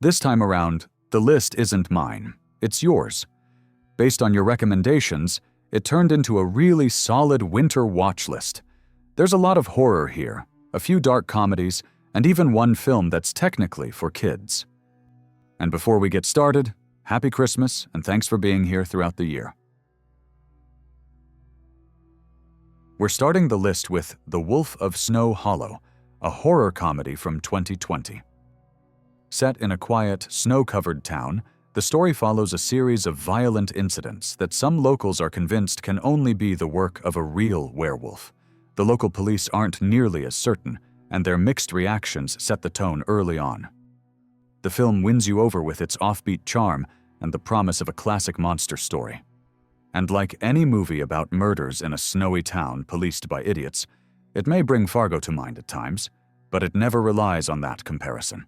This time around, the list isn't mine, it's yours. Based on your recommendations, it turned into a really solid winter watch list. There's a lot of horror here, a few dark comedies, and even one film that's technically for kids. And before we get started, Happy Christmas and thanks for being here throughout the year. We're starting the list with The Wolf of Snow Hollow, a horror comedy from 2020. Set in a quiet, snow-covered town, the story follows a series of violent incidents that some locals are convinced can only be the work of a real werewolf. The local police aren't nearly as certain, and their mixed reactions set the tone early on. The film wins you over with its offbeat charm and the promise of a classic monster story. And like any movie about murders in a snowy town policed by idiots, it may bring Fargo to mind at times, but it never relies on that comparison.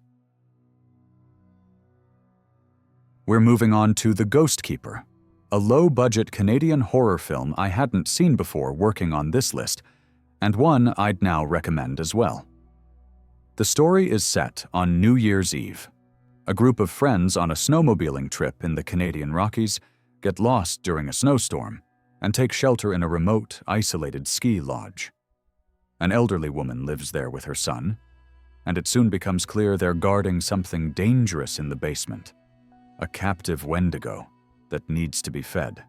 We're moving on to The Ghostkeeper, a low-budget Canadian horror film I hadn't seen before working on this list, and one I'd now recommend as well. The story is set on New Year's Eve. A group of friends on a snowmobiling trip in the Canadian Rockies get lost during a snowstorm and take shelter in a remote, isolated ski lodge. An elderly woman lives there with her son, and it soon becomes clear they're guarding something dangerous in the basement. A captive Wendigo that needs to be fed.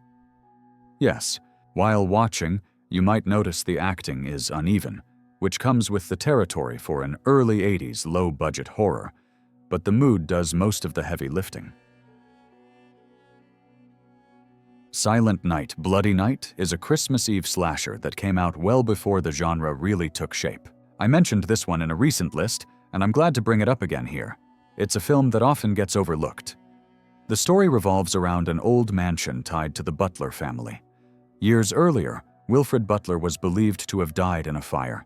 Yes, while watching, you might notice the acting is uneven, which comes with the territory for an early 80s low-budget horror, but the mood does most of the heavy lifting. Silent Night, Bloody Night is a Christmas Eve slasher that came out well before the genre really took shape. I mentioned this one in a recent list, and I'm glad to bring it up again here. It's a film that often gets overlooked. The story revolves around an old mansion tied to the Butler family. Years earlier, Wilfred Butler was believed to have died in a fire,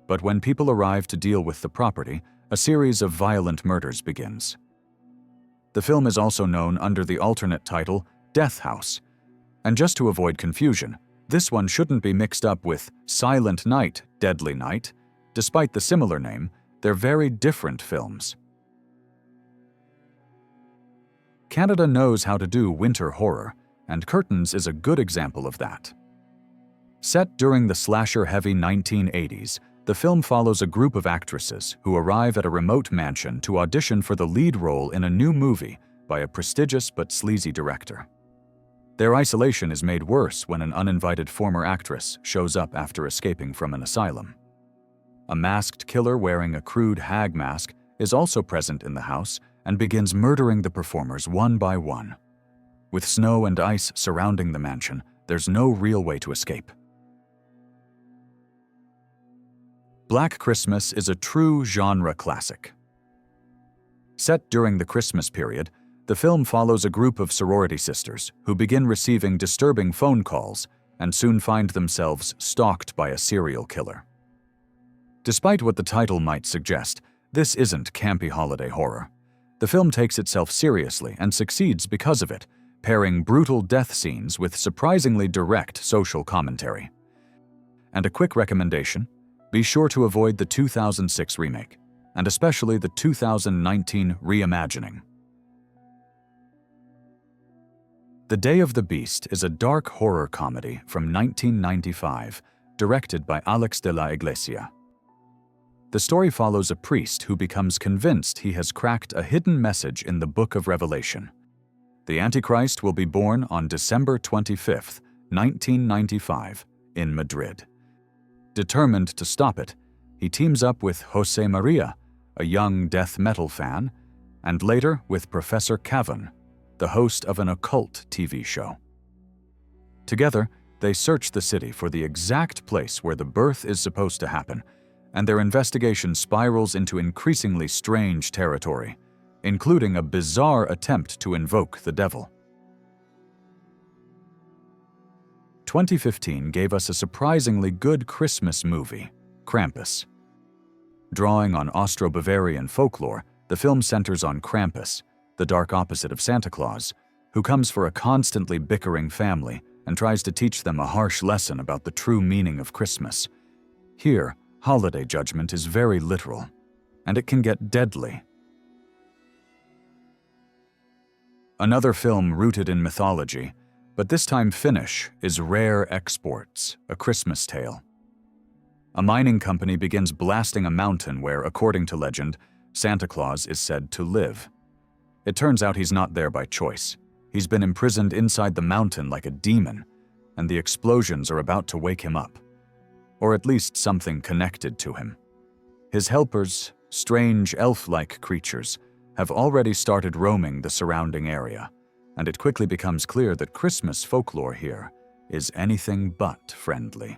but when people arrive to deal with the property, a series of violent murders begins. The film is also known under the alternate title Death House, and just to avoid confusion, this one shouldn't be mixed up with Silent Night, Deadly Night. Despite the similar name, they're very different films. Canada knows how to do winter horror, and Curtains is a good example of that. Set during the slasher-heavy 1980s, the film follows a group of actresses who arrive at a remote mansion to audition for the lead role in a new movie by a prestigious but sleazy director. Their isolation is made worse when an uninvited former actress shows up after escaping from an asylum. A masked killer wearing a crude hag mask is also present in the house and begins murdering the performers one by one. With snow and ice surrounding the mansion, there's no real way to escape. Black Christmas is a true genre classic. Set during the Christmas period, the film follows a group of sorority sisters who begin receiving disturbing phone calls and soon find themselves stalked by a serial killer. Despite what the title might suggest, this isn't campy holiday horror. The film takes itself seriously and succeeds because of it, pairing brutal death scenes with surprisingly direct social commentary. And a quick recommendation: be sure to avoid the 2006 remake, and especially the 2019 reimagining. The Day of the Beast is a dark horror comedy from 1995, directed by Alex de la Iglesia. The story follows a priest who becomes convinced he has cracked a hidden message in the Book of Revelation. The Antichrist will be born on December 25, 1995, in Madrid. Determined to stop it, he teams up with José María, a young death metal fan, and later with Professor Cavan, the host of an occult TV show. Together, they search the city for the exact place where the birth is supposed to happen, and their investigation spirals into increasingly strange territory, including a bizarre attempt to invoke the devil. 2015 gave us a surprisingly good Christmas movie, Krampus. Drawing on Austro-Bavarian folklore, the film centers on Krampus, the dark opposite of Santa Claus, who comes for a constantly bickering family and tries to teach them a harsh lesson about the true meaning of Christmas. Here, holiday judgment is very literal, and it can get deadly. Another film rooted in mythology, but this time Finnish, is Rare Exports, A Christmas Tale. A mining company begins blasting a mountain where, according to legend, Santa Claus is said to live. It turns out he's not there by choice. He's been imprisoned inside the mountain like a demon, and the explosions are about to wake him up. Or at least something connected to him. His helpers, strange elf-like creatures, have already started roaming the surrounding area, and it quickly becomes clear that Christmas folklore here is anything but friendly.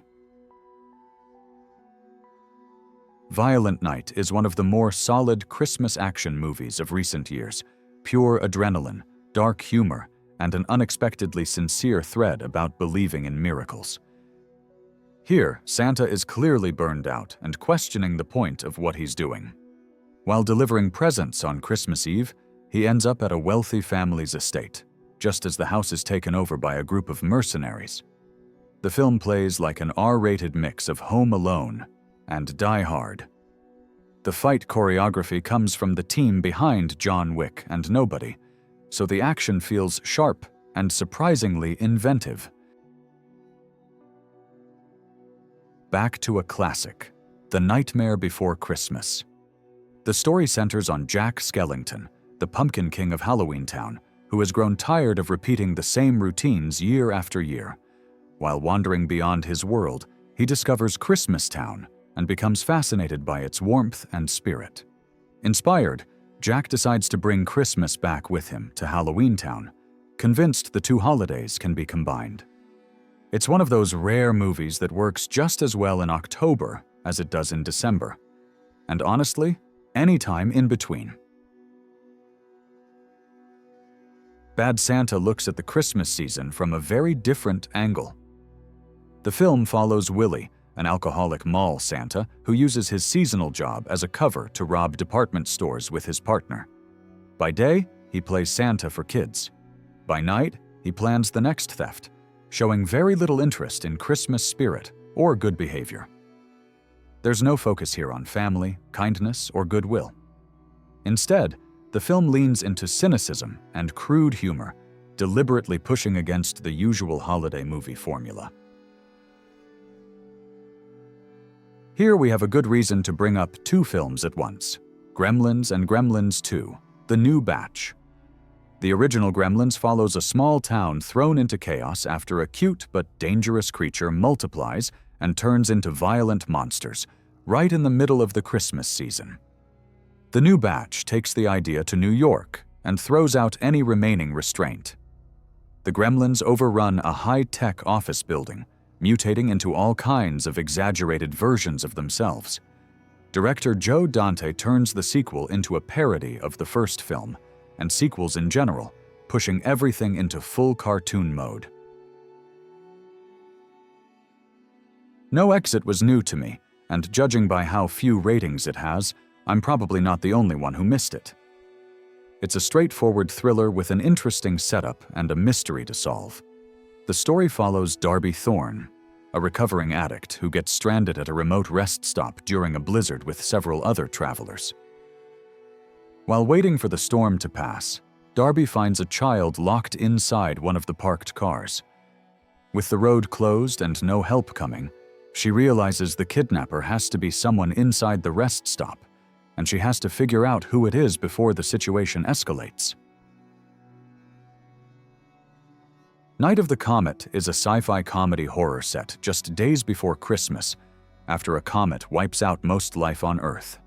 Violent Night is one of the more solid Christmas action movies of recent years. Pure adrenaline, dark humor, and an unexpectedly sincere thread about believing in miracles. Here, Santa is clearly burned out and questioning the point of what he's doing. While delivering presents on Christmas Eve, he ends up at a wealthy family's estate, just as the house is taken over by a group of mercenaries. The film plays like an R-rated mix of Home Alone and Die Hard. The fight choreography comes from the team behind John Wick and Nobody, so the action feels sharp and surprisingly inventive. Back to a classic, The Nightmare Before Christmas. The story centers on Jack Skellington, the Pumpkin King of Halloween Town, who has grown tired of repeating the same routines year after year. While wandering beyond his world, he discovers Christmas Town and becomes fascinated by its warmth and spirit. Inspired, Jack decides to bring Christmas back with him to Halloween Town, convinced the two holidays can be combined. It's one of those rare movies that works just as well in October as it does in December. And honestly, any time in between. Bad Santa looks at the Christmas season from a very different angle. The film follows Willie, an alcoholic mall Santa who uses his seasonal job as a cover to rob department stores with his partner. By day, he plays Santa for kids. By night, he plans the next theft, showing very little interest in Christmas spirit or good behavior. There's no focus here on family, kindness, or goodwill. Instead, the film leans into cynicism and crude humor, deliberately pushing against the usual holiday movie formula. Here we have a good reason to bring up two films at once, Gremlins and Gremlins 2, The New Batch. The original Gremlins follows a small town thrown into chaos after a cute but dangerous creature multiplies and turns into violent monsters, right in the middle of the Christmas season. The New Batch takes the idea to New York and throws out any remaining restraint. The Gremlins overrun a high-tech office building, mutating into all kinds of exaggerated versions of themselves. Director Joe Dante turns the sequel into a parody of the first film, and sequels in general, pushing everything into full cartoon mode. No Exit was new to me, and judging by how few ratings it has, I'm probably not the only one who missed it. It's a straightforward thriller with an interesting setup and a mystery to solve. The story follows Darby Thorne, a recovering addict who gets stranded at a remote rest stop during a blizzard with several other travelers. While waiting for the storm to pass, Darby finds a child locked inside one of the parked cars. With the road closed and no help coming, she realizes the kidnapper has to be someone inside the rest stop, and she has to figure out who it is before the situation escalates. Night of the Comet is a sci-fi comedy horror set just days before Christmas, after a comet wipes out most life on Earth.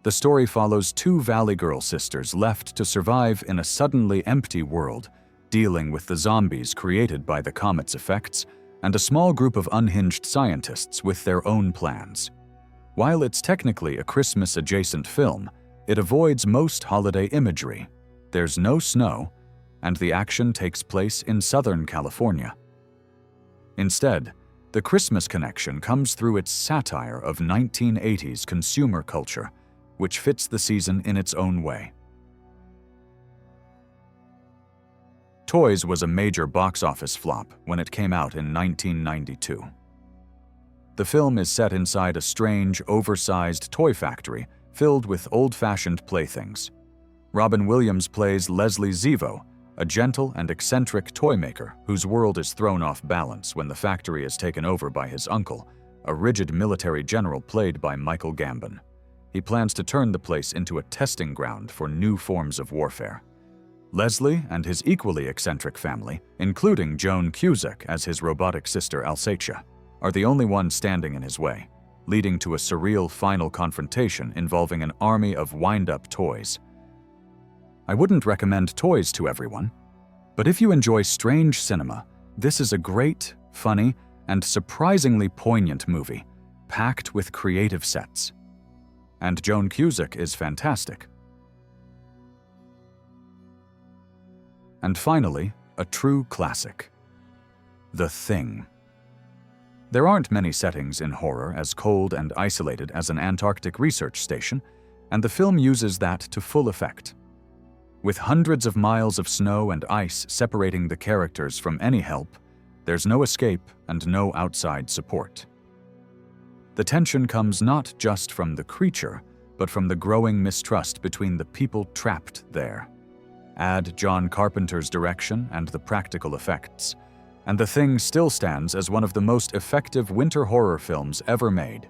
The story follows two Valley Girl sisters left to survive in a suddenly empty world, dealing with the zombies created by the comet's effects, and a small group of unhinged scientists with their own plans. While it's technically a Christmas-adjacent film, it avoids most holiday imagery. There's no snow, and the action takes place in Southern California. Instead, the Christmas connection comes through its satire of 1980s consumer culture, which fits the season in its own way. Toys was a major box office flop when it came out in 1992. The film is set inside a strange, oversized toy factory filled with old-fashioned playthings. Robin Williams plays Leslie Zevo, a gentle and eccentric toy maker whose world is thrown off balance when the factory is taken over by his uncle, a rigid military general played by Michael Gambon. He plans to turn the place into a testing ground for new forms of warfare. Leslie and his equally eccentric family, including Joan Cusack as his robotic sister Alsatia, are the only ones standing in his way, leading to a surreal final confrontation involving an army of wind-up toys. I wouldn't recommend toys to everyone, but if you enjoy strange cinema, this is a great, funny, and surprisingly poignant movie, packed with creative sets. And Joan Cusack is fantastic. And finally, a true classic. The Thing. There aren't many settings in horror as cold and isolated as an Antarctic research station, and the film uses that to full effect. With hundreds of miles of snow and ice separating the characters from any help, there's no escape and no outside support. The tension comes not just from the creature, but from the growing mistrust between the people trapped there. Add John Carpenter's direction and the practical effects, and The Thing still stands as one of the most effective winter horror films ever made.